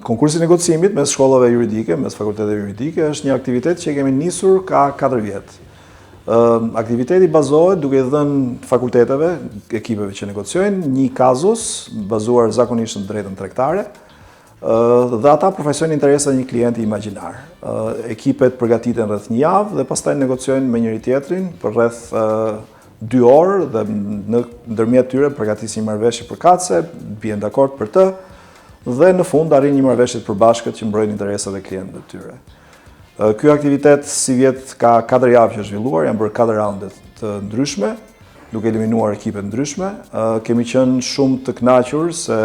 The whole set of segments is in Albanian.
Konkursi negocimit mes shkollave juridike, mes fakulteteve juridike, është një aktivitet që kemi nisur ka 4 vjetë. Aktiviteti bazohet duke dhënë fakulteteve, ekipeve që negociojnë, një kazus bazuar zakonisht në drejtën tregtare, dhe ata përfaqësojnë interesat e një klienti imagjinar. Ekipet përgatiten rreth një javë dhe pastaj negociojnë me njëri tjetrin për rreth 2 orë dhe ndërmjet tyre përgatisin një marrëveshje përkatëse, bien dakord për të, dhe në fund arrin një marrëveshje të përbashkët që mbrojnë interesat e klientëve të tyre. Ky aktivitet si vjet ka 4 javë që është zhvilluar, janë bërë 4 raunde të ndryshme, duke eliminuar ekipe ndryshme. Kemi qenë shumë të kënaqur se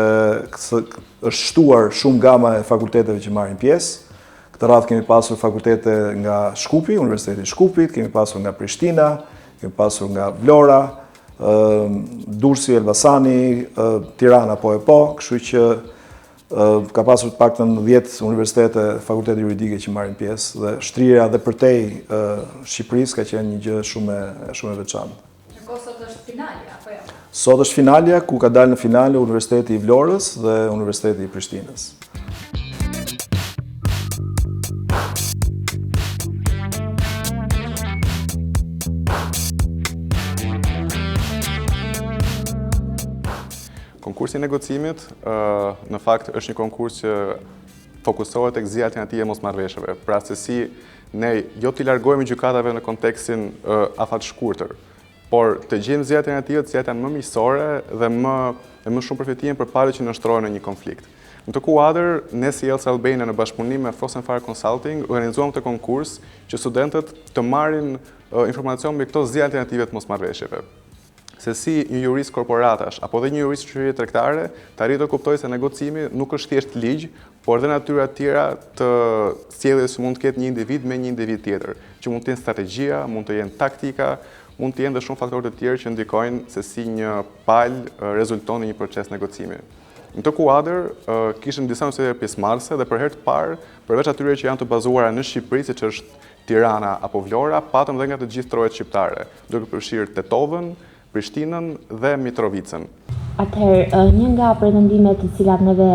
është shtuar shumë gama e fakulteteve që marrin pjesë. Këtë radhë kemi pasur fakultete nga Shkupi, Universiteti i Shkupit, kemi pasur nga Prishtina, kemi pasur nga Vlora, Durrësi, Elbasani, Tirana po, kështu që ka pasur të paktën 10 universitete, fakultete juridike që marrin pjesë dhe shtrira dhe përtej Shqipërisë ka qenë një gjë shumë e veçantë. Sot është finalja, apo jo? Sot është finalja, ku ka dalë në finale Universiteti i Vlorës dhe Universiteti i Prishtinës. Konkursi i negocimit, në fakt, është një konkurs që fokusohet tek zgjidhja e atij mosmarrveshjeve. Pra se si ne jo t'i largojmë gjykatave në kontekstin afatshkurtër, por të gjejmë zgjidhjen e atij që janë më miqësore dhe më shumë përfitime përpara që nënshtrohen në një konflikt. Në të kuadër, ne si Elsa Albania në bashkëpunim me Frozen Fire Consulting organizuam këtë konkurs që studentët të marrin informacion mbi këto zgjidhje alternative të mosmarrveshjeve. Se si një jurist korporatash apo dhe një jurist shoqërie tregtare të arrijë të kuptojë se negocimi nuk është thjesht ligj, por dhe natyra tjera të sjelljes që mund të ketë një individ me një individ tjetër, që mund të jenë strategjia, mund të jenë taktika, mund të jenë dhe shumë faktorë të tjerë që ndikojnë se si një palë rezulton në një proces negocimi. Në të kuadër, kishim disa universitete pjesëmarrëse dhe për herë të parë, përveç atyre që janë të bazuara në Shqipëri, siç është Tirana apo Vlora, patëm dhe nga të gjithë trojet shqiptare, duke përfshirë Tetovën, Prishtinën dhe Mitrovicën. Atëherë, një nga pretendimet të cilat neve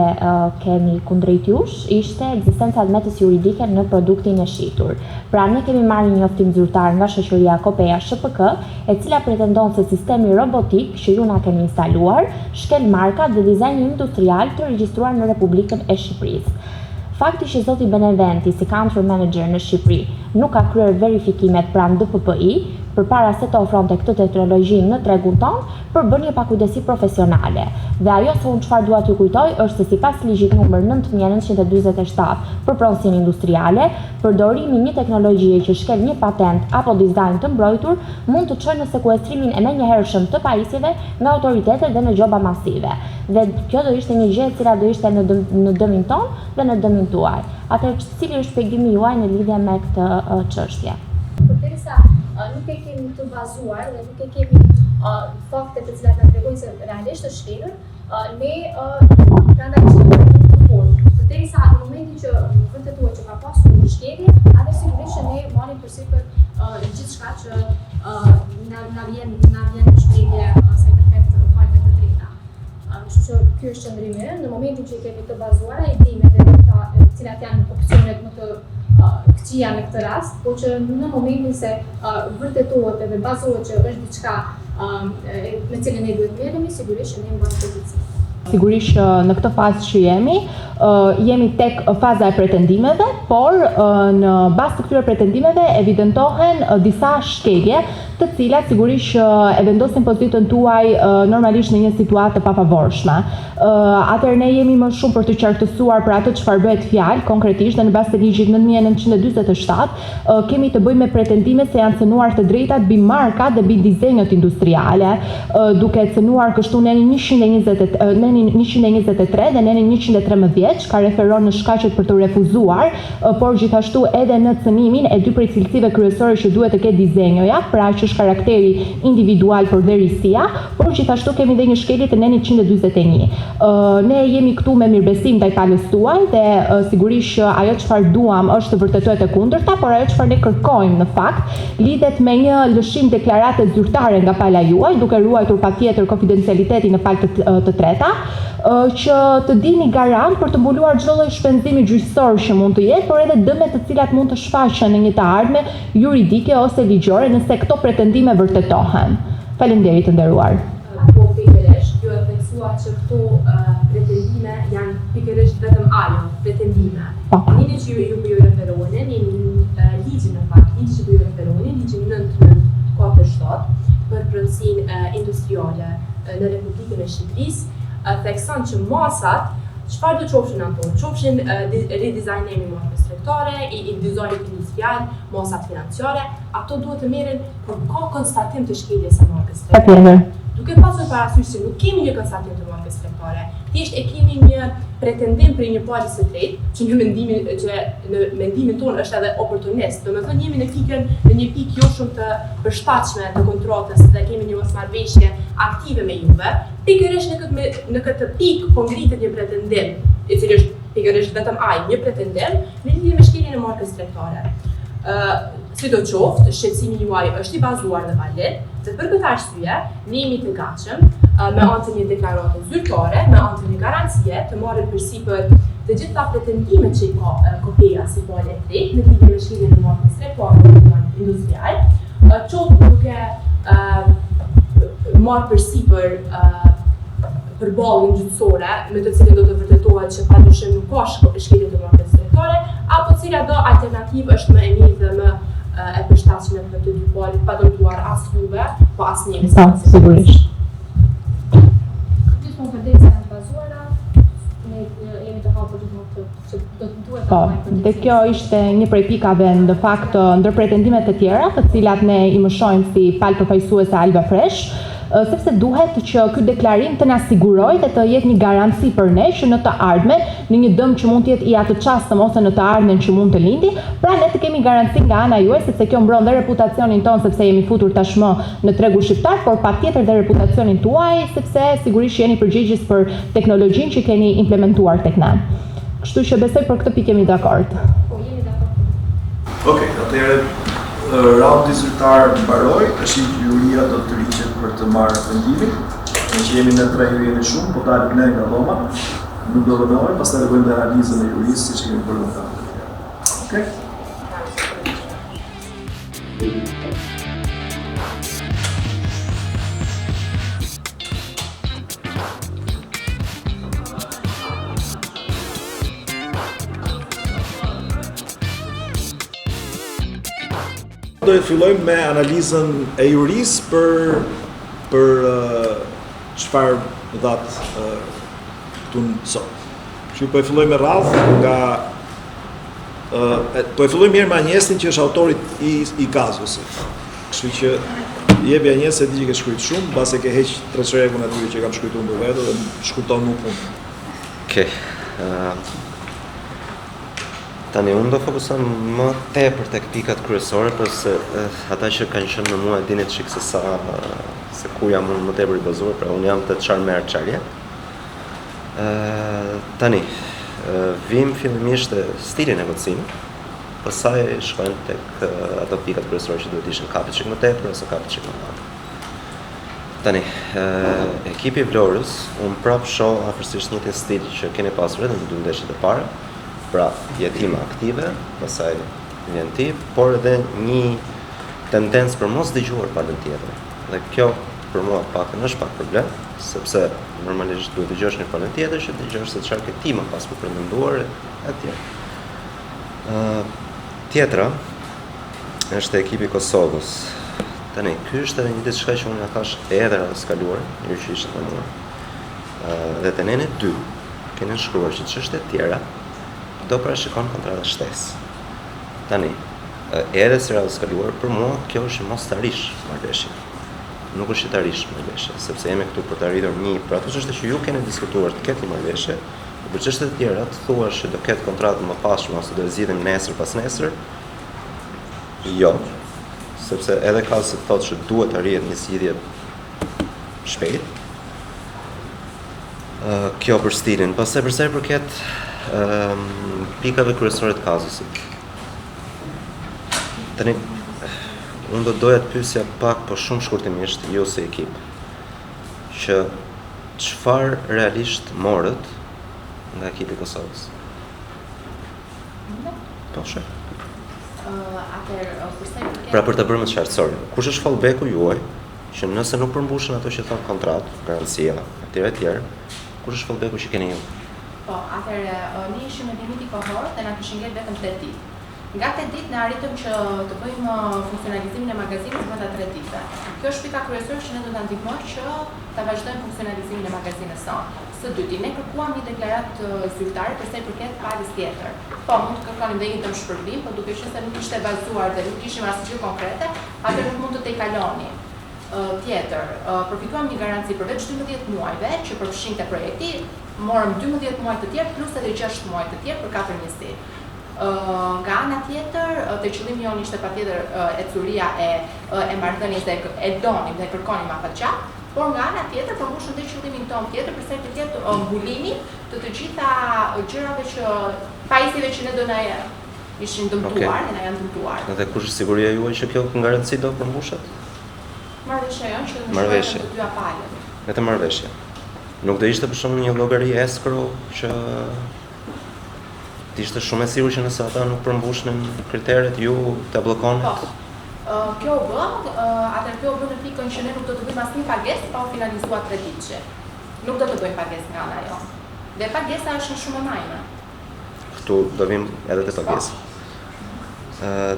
kemi kundrejt jush ishte ekzistenca e mjetës juridike në produktin e shitur. Pra ne kemi marrë një njoftim zyrtar nga shoqëria Kopeja SHPK, e cila pretendon se sistemi robotik që ju na keni instaluar shkel markat dhe dizajnin industrial të regjistruar në Republikën e Shqipërisë. Fakti që zoti Beneventi si country manager në Shqipëri nuk ka kryer verifikimet pranë DPPI, përpara se të ofronte këtë teknologji në tregun tonë, përbën një pakujdesi profesionale. Dhe ajo se unë çfarë dua t'ju kujtoj është se sipas ligjit numër 9947 për pronësinë industriale, përdorimi i një teknologjie që shkel një patent apo dizajn të mbrojtur mund të çojë në sekuestrimin e menjëhershëm të pajisjeve nga autoritetet dhe në gjoba masive. Dhe kjo do ishte një gjë e cila do ishte në dëmin tonë dhe në dëmin tuaj. Atëherë, cili është shpjegimi juaj në lidhje me këtë çështje? Përderisa nuk e kemi të bazuar dhe nuk e kemi fakte të cilat na tregojnë se realisht është shkelur, ne prandaj kishim të fortë. Përderisa në momentin që vërtetuar që ka pasur shkelje, atë sigurisht që ne marrim përsipër gjithçka që na vjen në shkelje sa i përket fajeve të drejta. Kështu që ky është qëndrimi. Në momentin që kemi të bazuara, i dimë edhe cilat janë opsionet më të këqija në këtë rast, po që në momentin se vërtetohet edhe bazohet që është diçka me cilën ne duhet merremi, sigurisht që ne mbajmë pozicion. Sigurisht në këtë fazë që jemi tek faza e pretendimeve, por në bazë të këtyre pretendimeve evidentohen disa shkelje, të cilat sigurisht e vendosin pozitën tuaj normalisht në një situatë të pafavorshme. Atëherë ne jemi më shumë për të qartësuar për atë çfarë bëhet fjalë konkretisht dhe në bazë të ligjit 9947 kemi të bëjmë me pretendime se janë cënuar të drejtat mbi marka dhe mbi dizenjët industriale, duke cënuar kështu neni 123 dhe neni 113 ka referon në shkaqet për të refuzuar, por gjithashtu edhe në cënimin e dy prej cilësive kryesore që duhet të ketë dizenjoja, pra që është karakteri individual për verisia, por gjithashtu kemi dhe një shkelje të neni 141. Ne jemi këtu me mirëbesim ndaj palës tuaj dhe sigurisht që ajo çfarë duam është të vërtetohet e kundërta, por ajo çfarë ne kërkojmë në fakt lidhet me një lëshim deklarate zyrtare nga pala juaj, duke ruajtur patjetër konfidencialitetin në palë të treta, që të dini garant për të mbuluar çdo lloj shpenzimi gjyqësor që mund të jetë, por edhe dëmet të cilat mund të shfaqen në një të ardhme juridike ose ligjore nëse këto pretendime vërtetohen. Faleminderit të nderuar. Po pikërisht, ju e theksua që këto pretendime janë pikërisht vetëm ajo, pretendime. Njëri që ju po ju referoheni, një ligjin në fakt, ligji që po ju referoheni, ligji 9947 për pronësinë industriale në Republikën e Shqipërisë, thekson që masat, çfarë do qofshin ato? Qofshin ridizajnimi i masave tregtare, i dizajnit industrial, masat financiare, ato duhet të merren kur ka konstatim të shkeljes së markës tregtare. Duke pasur parasysh se nuk kemi një konstatim të markës tregtare, thjesht e kemi një pretendim për një palë së tretë, që në mendimin tonë është edhe oportunist. Domethënë jemi në një pikë jo shumë të përshtatshme të kontratës dhe kemi një mosmarrëveshje aktive me juve. Pikërisht në këtë pikë po ngritet një pretendim, i cili është pikërisht vetëm ai, një pretendim në lidhje me shkeljen e markës tregtare. Sidoqoftë, shqetësimi juaj është i bazuar në valid, dhe për këtë arsye, ne jemi të gatshëm me anë të një deklarate zyrtare, me anë të një garancie të marrë përsipër të gjitha pretendimet që i ka kopia si palë e tretë në lidhje me shkeljen e markës tregtare industrial, qoftë duke marrë përsipër përballjen gjyqësore me të cilin do të vërtetohet që padyshim nuk ka shkelje të markës tregtare, apo cila do alternativë është më e mirë dhe më e përshtatshme për të dy palët, pa dëmtuar as juve, po as njëri. Sigurisht. Gjithmonë përderisa janë të bazuara, ne jemi të hapur gjithmonë që do të duhet Po, dhe kjo ishte një prej pikave në fakt ndër pretendimet e tjera, të cilat ne i mëshojmë si palë përfaqësuese Alba Fresh, sepse duhet që ky deklarim të na sigurojë dhe të jetë një garanci për ne që në të ardhmen, në një dëm që mund të jetë i atëçastëm ose në të ardhmen që mund të lindi, pra ne të kemi garanci nga ana juaj, sepse kjo mbron dhe reputacionin ton, sepse jemi futur tashmë në tregun shqiptar, por patjetër dhe reputacionin tuaj, sepse sigurisht jeni përgjegjës për teknologjinë që keni implementuar tek ne. Kështu që besoj për këtë pikë jemi dakord. Po, jemi dakord. Okej, atëherë raundi zyrtar mbaroi, tash juria do të rriqet për të marrë vendimin. Ne që jemi në tre ju jeni shumë, po dalim ne nga dhoma, nuk do vënohemi, pastaj do bëjmë analizën e jurisë siç kemi bërë më parë. Okej? Do të fillojmë me analizën e jurisë për çfarë dhat këtu sot. Kështu po e fillojmë me radhë nga po e fillojmë mirë me Agnesin që është autori i kazusit. Kështu që jepi Agnes, e di që ke shkruajtur shumë, mbas e ke heq treçrekun aty që kam shkruajtur unë vetë dhe shkurton më punë. Okej. Tani unë do fokuson më tepër tek pikat kryesore, përse ata që kanë qenë me mua dini çik se ku jam unë më tepër i bazuar, pra unë jam të çfarë merr çfarë jep. Tani vim fillimisht te stili i negocimit, pastaj shkojmë tek ato pikat kryesore që duhet ishin kapit çik më tepër ose kapit çik më pak. Tani, ekipi i Vlorës, unë prap shoh afërsisht një stil që keni pasur edhe në dy ndeshjet e para. Pra, jetima aktive, pastaj vjen ti, por edhe një tendencë për mos dëgjuar palën tjetër. Dhe kjo për mua pakën është pak problem, sepse normalisht duhet dëgjosh një palën tjetër që dëgjosh se çfarë ke ti më pas për menduar atje. Tjetra është ekipi i Kosovës. Tani, ky është edhe një diçka që unë ja thash edhe radhës kaluar, një që ishte me mua. Dhe te nene 2 keni shkruar që çështjet tjera do parashikon kontrata shtesë. Tani, edhe si radhës kaluar, për mua kjo është mos të arish marrëveshje. Nuk është të arish marrëveshje, sepse jemi këtu për të arritur një, për ato çështje që ju keni diskutuar të ketë një marrëveshje, për çështjet e tjera të thuash që do ketë kontratë më pashme ose do e zgjidhim nesër pas nesër. Jo, sepse edhe ka se thotë që duhet të arrihet një zgjidhje shpejt. Kjo për stilin, pastaj për sa i përket pikave kryesore të kazusit. Tani, unë do doja të pyesja pak, po shumë shkurtimisht, ju si ekip, që çfarë realisht morët nga ekipi i Kosovës? Po, shë. Pra për të bërë më të qartë, sorry. Kush është fallbacku juaj që nëse nuk përmbushën ato që thon kontratë, garancia, etj, kush është fallbacku që keni ju? Po, atëherë ne ishim në limiti kohor dhe na kishin ngel vetëm 3 ditë. Nga 8 ditë ne arritëm që të bëjmë funksionalizimin e magazinit brenda 3 ditëve. Kjo është pika kryesore që ne do ta ndihmojmë që ta vazhdojmë funksionalizimin e magazinit sonë. Së dyti, ne kërkuam një deklaratë zyrtare për sa i përket palës tjetër. Po, mund të kërkonim dhe një shpërblim, por duke qenë se nuk ishte bazuar dhe nuk kishim asgjë konkrete, atëherë nuk mund të tejkaloni. Tjetër, përfituam një garanci përveç 12 muajve që përfshinte projekti, morëm 12 muaj të tjerë plus edhe 6 muaj të tjerë për 4 njësi. Nga ana tjetër, te qëllimi jon ishte patjetër ecuria e marrëdhënies dhe e donim dhe kërkonim afatgjat, por nga ana tjetër përmbushëm dhe qëllimin ton tjetër për sa i përket mbulimit të gjitha gjërave që pajisjeve që ne do na ishin dëmtuar dhe na janë dëmtuar. Dhe kush është siguria juaj që kjo garanci do përmbushet? Marrëveshja jonë që Marrëveshje. Të dyja palët. Vetëm marrëveshje. Nuk do ishte për shembull një llogari escrow që ishte shumë e sigurt që nëse ata nuk përmbushnin kriteret ju ta bllokoni? Po. Kjo u bë, atëherë kjo u bë në pikën që ne nuk do të bëjmë asnjë pagesë pa u finalizuar kreditçe. Nuk do të bëjmë pagesë nga ana jonë. Dhe pagesa është shumë e majme. Këtu do vim edhe te pagesa.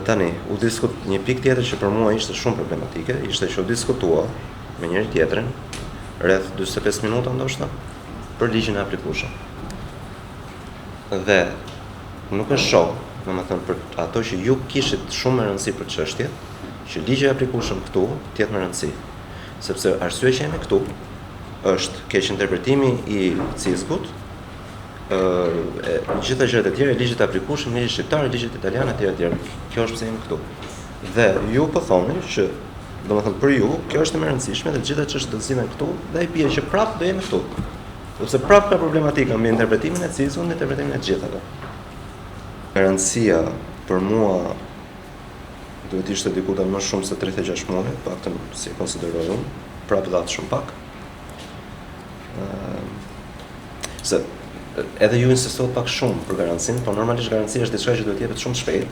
Tani, u diskut një pikë tjetër që për mua ishte shumë problematike, ishte që u diskutua me njëri tjetrin rreth 45 minuta ndoshta për ligjin e aplikueshëm. Dhe nuk është shoh, domethënë për ato që ju kishit shumë me rëndësi për çështjet, që ligji i aplikueshëm këtu të jetë me rëndësi. Sepse arsyeja që jemi këtu është keq interpretimi i CISG-ut, gjitha gjërat e tjera, ligjit e aplikueshëm, ligji shqiptar, ligjit italian etj. Kjo është pse jemi këtu. Dhe ju po thoni që domethënë për ju kjo është e rëndësishme dhe gjitha çështjet do të zihen këtu dhe ai bie që prapë do jemi këtu. Sepse prapë ka problematika mbi interpretimin e CISG-ut dhe interpretimin e gjithave. Garancia për mua duhet ishte diku më shumë se 36 muaj, paktën si e konsideroj unë, prapë dhatë shumë pak. Se edhe ju insistohet pak shumë për garancinë, por normalisht garancia është diçka që duhet jepet shumë shpejt,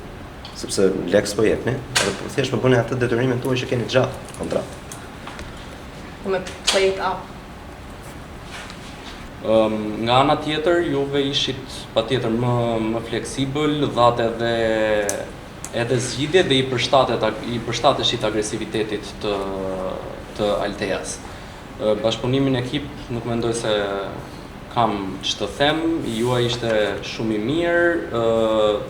sepse leks po jepni, edhe po thjesht po bëni atë detyrimin tuaj që keni gjatë kontratë. Me play it up. Nga ana tjetër, juve ishit patjetër më fleksibël, dhatë edhe zgjidhje dhe i përshtateshit agresivitetit të Alteas. Bashkëpunimin e ekip nuk mendoj se kam që të them, juaj ishte shumë i mirë,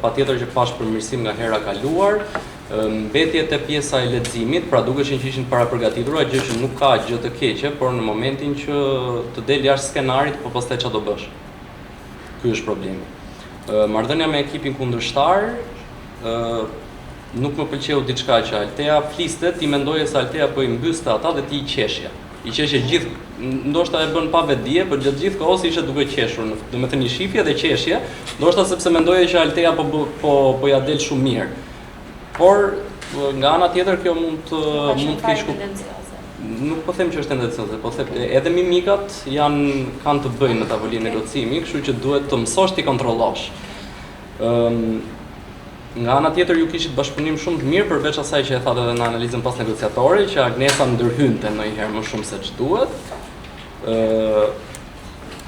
patjetër që pash përmirësim nga hera kaluar, mbetjet e pjesa e leximit, pra duke që ishin para përgatitura, gjë që nuk ka gjë të keqe, por në momentin që të del jashtë skenarit, po pastaj çfarë do bësh? Ky është problemi. Marrëdhënia me ekipin kundërshtar, nuk më pëlqeu diçka që Altea fliste, ti mendoje se Altea po i mbyste ata dhe ti i qeshje. I qeshje gjithë, ndoshta e bën pa vetdije, por gjatë gjithë kohës ishte duke qeshur, domethënë i shifje dhe qeshje, ndoshta sepse mendoje që Altea po ja del shumë mirë. Por nga ana tjetër kjo mund të kesh nuk po them që është tendencioze, po them edhe mimikat kanë të bëjnë në tavolinë negociimi, kështu që duhet të mësosh ti kontrollosh. Nga ana tjetër ju kishit bashkëpunim shumë të mirë përveç asaj që e thatë edhe në analizën pas negociatorit, që Agnesa ndërhynte ndonjëherë më shumë se ç'duhet.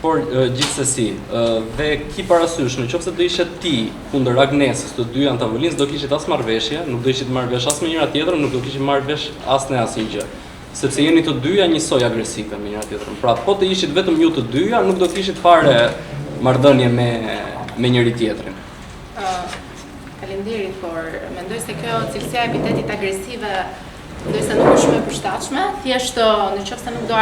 Por gjithsesi, dhe ki parasysh, nëse do ishe ti kundër Agnesës, të dy janë tavolinës, do kishit as marrëveshje, nuk do ishit marrë vesh as me njëra tjetrën, nuk do kishit marrë vesh as në asnjë gjë. Sepse jeni të dyja njësoj agresive me njëra tjetrën. Pra, po të ishit vetëm ju të dyja, nuk do kishit fare marrëdhënie me njëri tjetrin. Faleminderit, por mendoj se kjo cilësia e epitetit agresive ndërsa nuk është shumë e përshtatshme, thjesht nëse nuk do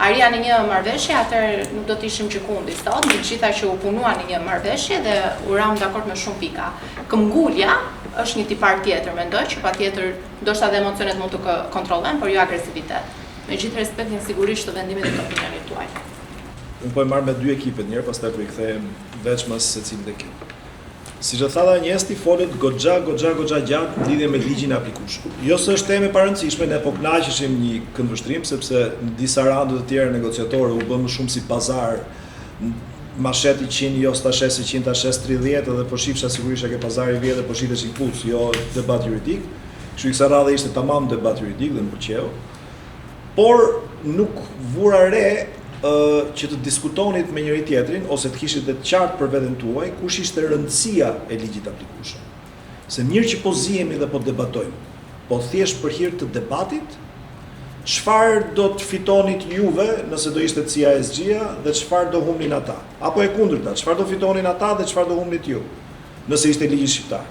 arria në një marrëveshje, atëherë nuk do të ishim që kundi sot, me gjitha që u punuan në një marrëveshje dhe u ram dakord me shumë pika. Këmbgulja është një tipar tjetër, mendoj që patjetër ndoshta edhe emocionet mund të kontrollohen, por jo agresivitet. Me gjithë respektin sigurisht të vendimit dhe të opinionit tuaj. Unë po e marr me dy ekipet njëherë, pastaj po I kthehem veç mas secilit ekip. Si që thada njesti, folët goxha gjatë në lidhje me ligjin e aplikueshëm. Jo se është temë e parëndësishme, ne po kënaqeshim një këndvështrim, sepse në disa rande të tjera negociatore u bën më shumë si pazar, mashet 100, jo sta shes 100, ta shes 30, edhe po shifsha sigurisht ke pazari i vjetë, po shitesh i puc, jo debat juridik. Kështu i kësa radhe ishte tamam debat juridik dhe më pëlqeu. Por nuk vura re që të diskutonit me njëri tjetrin, ose të kishit dhe të qartë për veten tuaj, kush ishte rëndësia e ligjit aplikueshëm. Se mirë që po zihemi dhe po debatojmë, po thjesht për hir të debatit, çfarë do të fitonit juve nëse do ishte CISG-a dhe çfarë do humnin ata, apo e kundërta, çfarë do fitonin ata dhe çfarë do humnit ju, nëse ishte ligji shqiptar.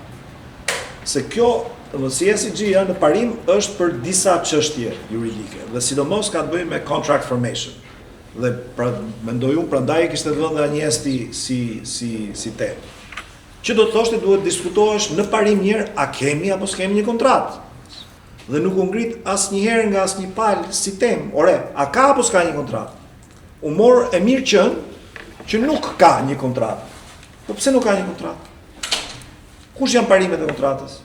Se kjo CISG-a në parim është për disa çështje juridike, dhe sidomos ka të bëjë me contract formation. Dhe pra, mendoj unë, prandaj kishte vënë dhe Anjesti si temë. Që do të thoshte duhet diskutohesh në parim mirë a kemi apo s'kemi një kontratë. Dhe nuk u ngrit asnjëherë nga asnjë palë si temë. Ore, a ka apo s'ka një kontratë? U mor e mirë që nuk ka një kontratë. Po pse nuk ka një kontratë? Kush janë parimet e kontratës?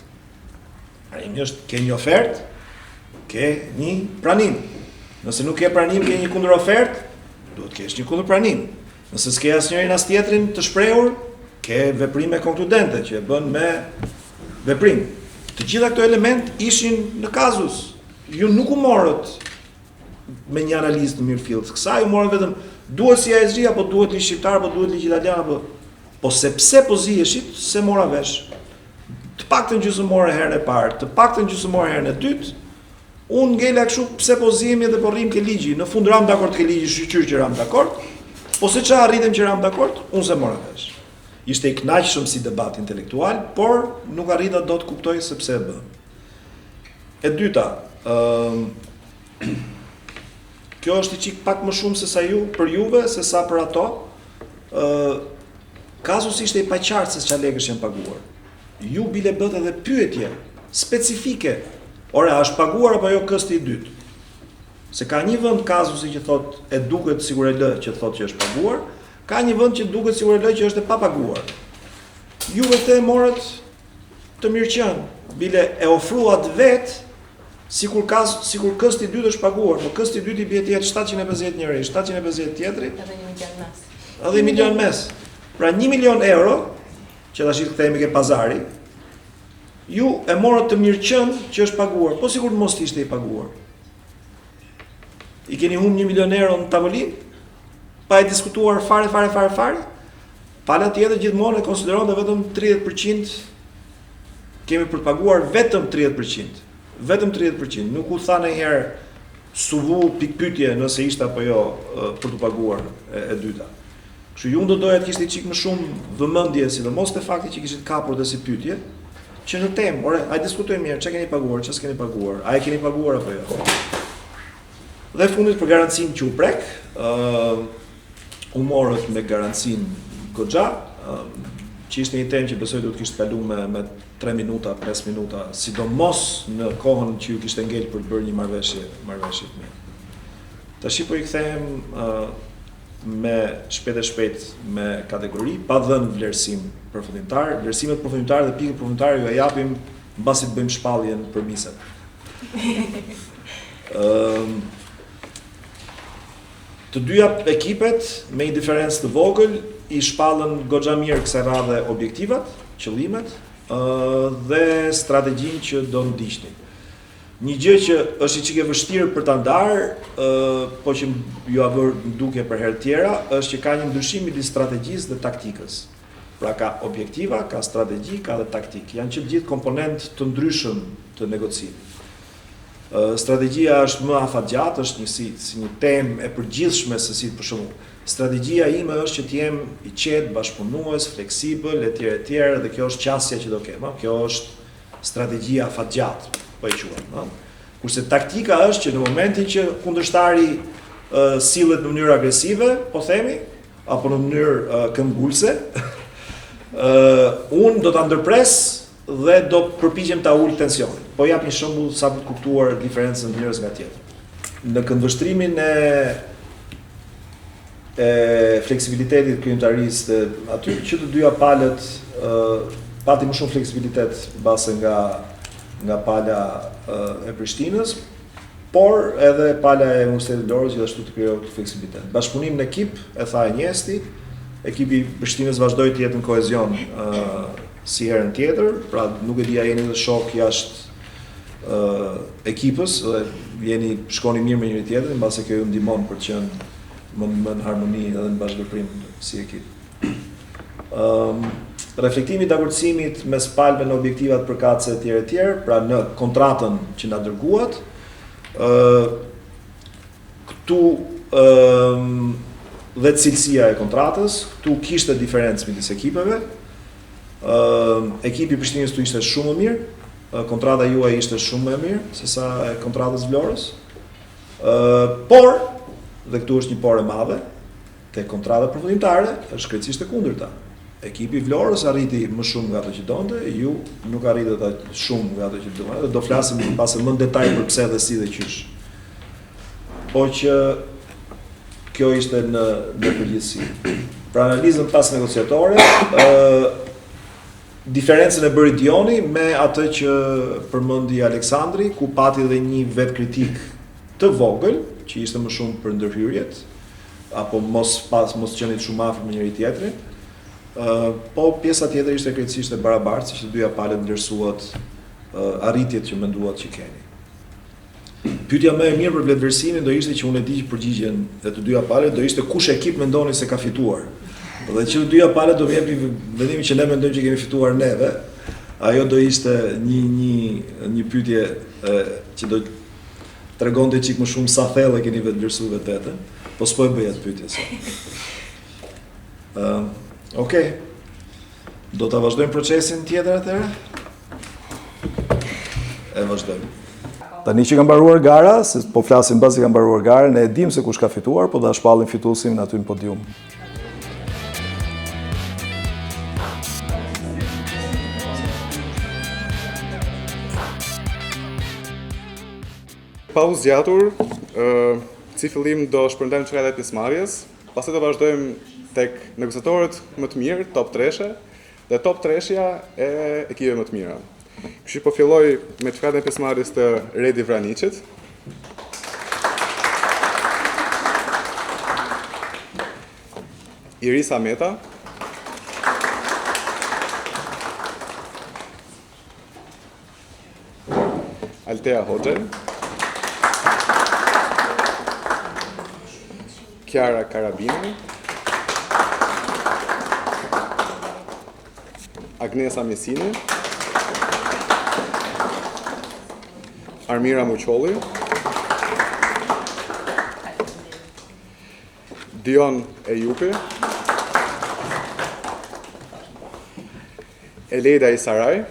Parimi është ke një ofertë, ke një pranim. Nëse nuk ke pranim, ke një kundër ofertë, duhet kesh një kundër pranim. Nëse s'ke asnjërin as tjetrin të shprehur, ke veprime konkludente që e bën me veprim. Të gjitha këto element ishin në kazus. Ju nuk u morët me një analizë të mirë fillës. Kësaj u morët vetëm duhet CISG apo duhet ligj shqiptar apo duhet ligj italian apo po sepse po ziheshit se mora vesh. Të paktën gjysmore herën e parë, të paktën gjysmore herën e dytë, unë ngela kështu pse po zihemi dhe po rrim ke ligji. Në fund ram dakord ke ligji, shqyr që ram dakord, po se qa arritëm që ram dakord, unë se mora vesh. Ishte i kënaqshëm si debat intelektual, por nuk arrita do të kuptoj se pse e bë. E dyta, kjo është i çik pak më shumë se sa për juve, se sa për ato. Kazus ishte i paqartë se çfarë lekësh janë paguar. Ju bile bët edhe pyetje specifike. Ore, a është paguar apo jo kësti i dytë? Se ka një vend kazusi që thot e duket sigur e lë që thot që është paguar, ka një vend që duket sigur e lë që është e papaguar. Ju vetë e morët të mirëqen, bile e ofruat vetë sikur kësti i dytë është paguar, po kësti i dytë i bie tjetër 750 njëri, 750 tjetri, edhe 1 milion mes. Edhe 1 milion mes. Pra 1 milion euro, që tash i kthehemi ke pazari, ju e morët të mirëqen që është paguar, po sikur mos ishte i paguar. I keni humbur 1 milion euro në tavolinë, pa e diskutuar fare. Pala tjetër gjithmonë e konsideron dhe vetëm 30% kemi për të paguar vetëm 30%. Vetëm 30%. Nuk u tha ndonjëherë suvu pikpyetje nëse ishte apo jo për të paguar e dyta. Kështu ju do doja të kishte çik më shumë vëmendje, sidomos te fakti që kishit kapur dhe si pyetje, që në temë, ore, a diskutojmë mirë, çka keni paguar, ç'as keni paguar, a e keni paguar apo jo. Dhe fundit për garancinë që u prek, u morët me garancinë goxha, që ishte një temë që besoj do të kishte kaluar me 3 minuta, 5 minuta, sidomos në kohën që ju kishte ngel për të bërë një marrëveshje të mirë. Tash po i kthehem me shpejt me kategori, pa dhënë vlerësim përfundimtar. Vlerësimet përfundimtare dhe pikët përfundimtare ju e japim mbasi të bëjmë shpalljen për miset. Të dyja ekipet me një diferencë të vogël i shpallën goxha mirë kësaj radhe objektivat, qëllimet dhe strategjinë që do ndiqnin. Një gjë që është i çike vështirë për ta ndarë, po që ju a vërë duke për herë tjera, është që ka një ndryshim midis strategjisë dhe taktikës. Pra ka objektiva, ka strategji, ka dhe taktik. Janë që gjithë komponent të ndryshëm të negocimit. Strategjia është më afatgjatë, është si një temë e përgjithshme se si për shembull. Strategjia ime është që të jem i qetë, bashkëpunues, fleksibël, etj, dhe kjo është qasja që do kem. Kjo është strategjia afatgjatë, po e quajmë. Kurse taktika është që në momentin që kundërshtari sillet në mënyrë agresive, po themi, apo në mënyrë këmbgulse, unë do ta ndërpres dhe do përpiqem ta ul tensionin. Po jap një shembull sa për të kuptuar diferencën njërës nga tjetër. Në këndvështrimin e fleksibilitetit krijimtarisë, aty që të dyja palët pati më shumë fleksibilitet base nga pala e Prishtinës, por edhe pala e Universitetit Lorës gjithashtu të krijoi fleksibilitet. Bashkëpunim në ekip, e tha e njesti, ekipi i Prishtinës vazhdoi të jetë në kohezion si herën tjetër, pra nuk e di a jeni dhe shok jashtë ekipës, dhe shkoni mirë me njëri tjetrin, mbase kjo ju ndihmon për të qenë më në harmoni edhe në bashkëveprim si ekip. Reflektimi i dakordësimit mes palëve në objektivat përkatëse etj, pra në kontratën që na dërguat, këtu dhe cilësia e kontratës, këtu kishte diferencë midis ekipeve. Ekipi i Prishtinës tu ishte shumë më mirë, kontrata juaj ishte shumë më e mirë se sa e kontratës Vlorës. Por, dhe këtu është një por e madhe, te kontrata përfundimtare është krejtësisht e kundërta. Ekipi i Vlorës arriti më shumë nga ato që donte, ju nuk arritët shumë nga ato që donte, dhe do flasim pasë më në detaj për pse dhe si dhe qysh. Po që kjo ishte në përgjithësi. Pra analizën pas negociatore, diferencën e bëri Dioni me atë që përmendi Aleksandri, ku pati dhe një vetë kritik të vogël, që ishte më shumë për ndërhyrjet, apo mos qenit shumë afër me njëri tjetrin. Po pjesa tjetër ishte krejtësisht e barabartë, siç të dyja palët vlerësuat arritjet që menduat që keni. Pyetja më e mirë për vletëvërsimin do ishte që unë e di që përgjigjen e të dyja palët do ishte kush ekip mendoni se ka fituar. Dhe që të dyja palët do vjepi vendimin që ne mendojmë që kemi fituar neve, ajo do ishte një pyetje që do tregonte çik më shumë sa thellë keni vetë vlerësuar vetën, po s'po e bëj atë pyetje sot. Okej. Do ta vazhdojmë procesin tjetër atëherë? E vazhdojmë. Tani që ka mbaruar gara, se po flasim mbasi ka mbaruar gara, ne e dim se kush ka fituar, po do ta shpallim fituesin aty në podium. Pa u zgjatur, si fillim do shpërndajmë çfarë e pjesëmarrjes, pastaj do vazhdojmë tek negociatorët më të mirë, top 3-she, dhe top 3-shja e ekipeve më të mira. Kështu po filloj me çfarë e pjesëmarrjes të Redi Vraniqit. Irisa Meta. Altea Hoxha. Chiara Carabini, Agnesa Mesini, Armira Muqolli, Dion Ejupi, Eleda Isaraj,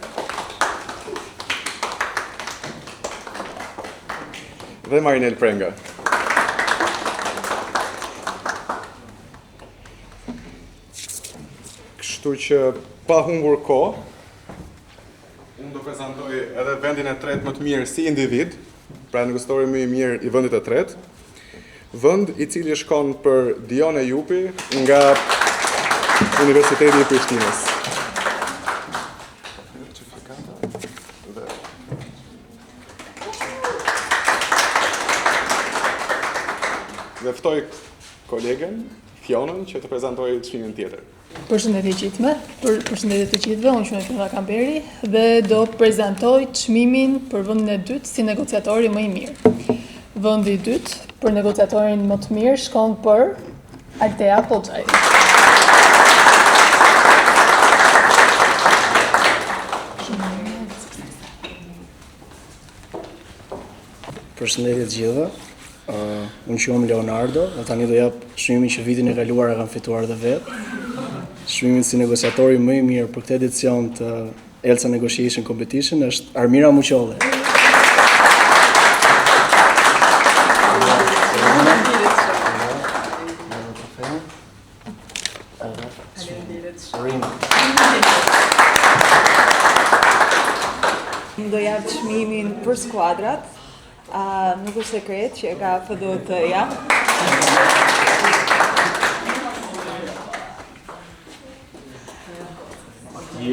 dhe Marinel Prenga. Kështu që pa humbur kohë, unë do prezantoj edhe vendin e tretë më të mirë si individ, pra negociatori më i mirë i vendit të tretë, vend i cili shkon për Dion Ejupi nga Universiteti i Prishtinës. Dhe ftoj kolegen Fionën që të prezantojë çmimin tjetër. Përshëndetje gjithëve, unë quhem Fiona Kamberi dhe do prezantoj çmimin për vendin e dytë si negociatori më i mirë. Vendi i dytë për negociatorin më të mirë shkon për Altea Hoxha. Përshëndetje të gjithëve. Unë quhem Leonardo dhe tani do jap çmimin që vitin e kaluar e kam fituar dhe vetë. Çmimi si negociatori më i mirë për këtë edicion të Elsa Negotiation Competition është Armira Muqolli. Do jap çmimin për skuadrat. Nuk është sekret që e ka FDOT-ja. Në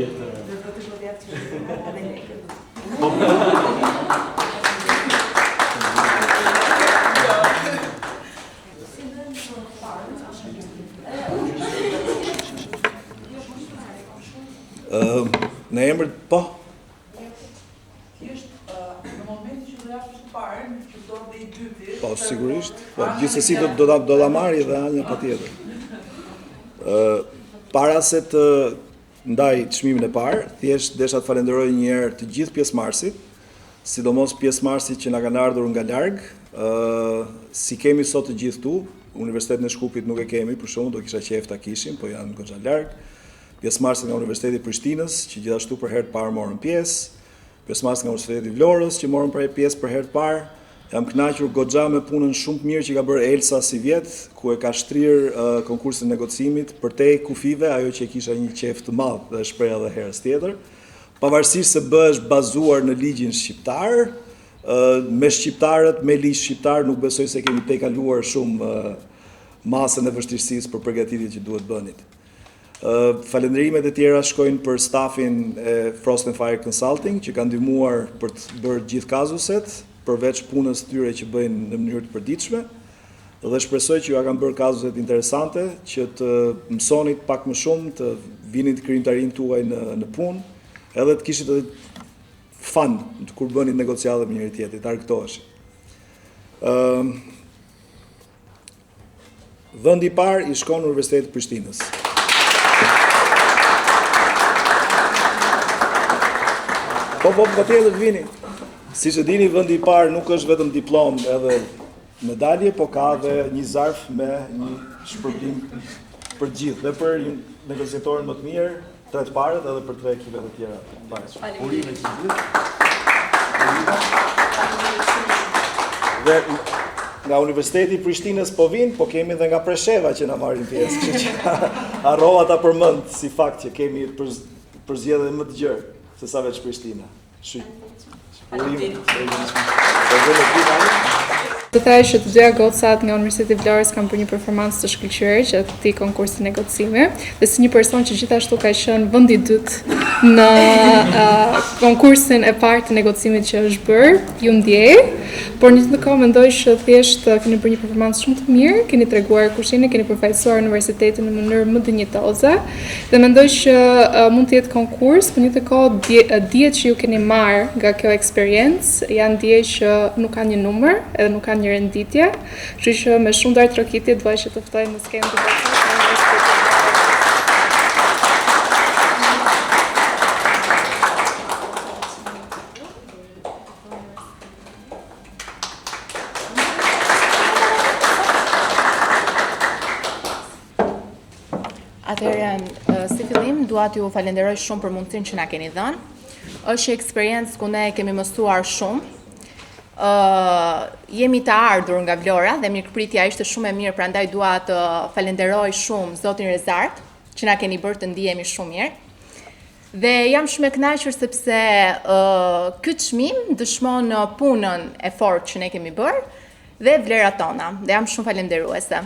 emër, po? Po, sigurisht. Po, gjithsesi do ta marrë dhe Anja patjetër. Para se të ndaj çmimin e parë, thjesht desha të falenderoj një herë të gjithë pjesëmarrësit, sidomos pjesëmarrësit që na kanë ardhur nga larg. Si kemi sot të gjithë tu, Universitetin e Shkupit nuk e kemi, për shkakun do kisha qejf ta kishim, po janë goxha larg. Pjesëmarrësit nga Universiteti i Prishtinës, që gjithashtu për herë të parë morën pjesë, pjesëmarrësit nga Universiteti i Vlorës, që morën pjesë për herë të parë. Jam kënaqur goxha me punën shumë të mirë që ka bërë Elsa si vjet, ku e ka shtrirë konkursin e negocimit përtej kufive, ajo që kisha një qejf të madh dhe shpreha edhe herës tjetër. Pavarësisht se bëhesh bazuar në ligjin shqiptar, me shqiptarët, me ligj shqiptar, nuk besoj se kemi tejkaluar shumë masën e vështirësisë për përgatitjet që duhet bënit. Falenderimet e tjera shkojnë për stafin e Frost & Fire Consulting, që kanë ndihmuar për të bërë gjithë kazuset, përveç punës tyre që bëjnë në mënyrë të përditshme, dhe shpresoj që ju a kanë bërë kazuset interesante, që të mësonit pak më shumë, të vinit krijimtarin tuaj në punë, edhe të kishit edhe fan kur bënit negociate me njëri tjetrin, të argëtoheshit. Vendi i parë i shkon në Universitetin e Prishtinës. Po tjetër vini. Siç e dini, vendi i parë nuk është vetëm diplomë edhe medalje, po ka edhe një zarf me një shpërblim për gjithë, dhe për negociatorin më të mirë, 3 të parët edhe për 3 ekipet e tjera. Urime që gjithë. Dhe nga Universiteti i Prishtinës po vinë, po kemi dhe nga Presheva që na marrin pjesë, kështu që harrova ta përmend si fakt që kemi përzgjedhje më të gjerë se sa veç Prishtina. Të thaj që të dyja gocat nga Universiteti i Vlorës kanë bërë një performancë të shkëlqyer që këtij konkursi negocimi, dhe si një person që gjithashtu ka qenë vendi i dytë në konkursin e parë të negocimit që është bërë, ju ndjej, por në të kohë mendoj që thjesht keni bërë një performancë shumë të mirë, keni treguar kush jeni, keni përfaqësuar universitetin në mënyrë më dinjitoze, dhe mendoj që mund të jetë konkurs, por në të kohë dijet që ju keni marrë nga kjo eksperiencë janë dije që nuk kanë një numër, edhe nuk kanë një renditje, kështu që me shumë darë trokitje dua që të ftoj në skenë të bashkë. Atëherë, si fillim, dua t'ju falenderoj shumë për mundësinë që na keni dhënë. Është një eksperiencë ku ne kemi mësuar shumë. Jemi të ardhur nga Vlora dhe mirëpritja ishte shumë e mirë, prandaj dua të falenderoj shumë zotin Rezart që na keni bërë të ndihemi shumë mirë. Dhe jam shumë e kënaqur sepse ky çmim dëshmon punën e fortë që ne kemi bërë dhe vlerat tona. Dhe jam shumë falenderuese.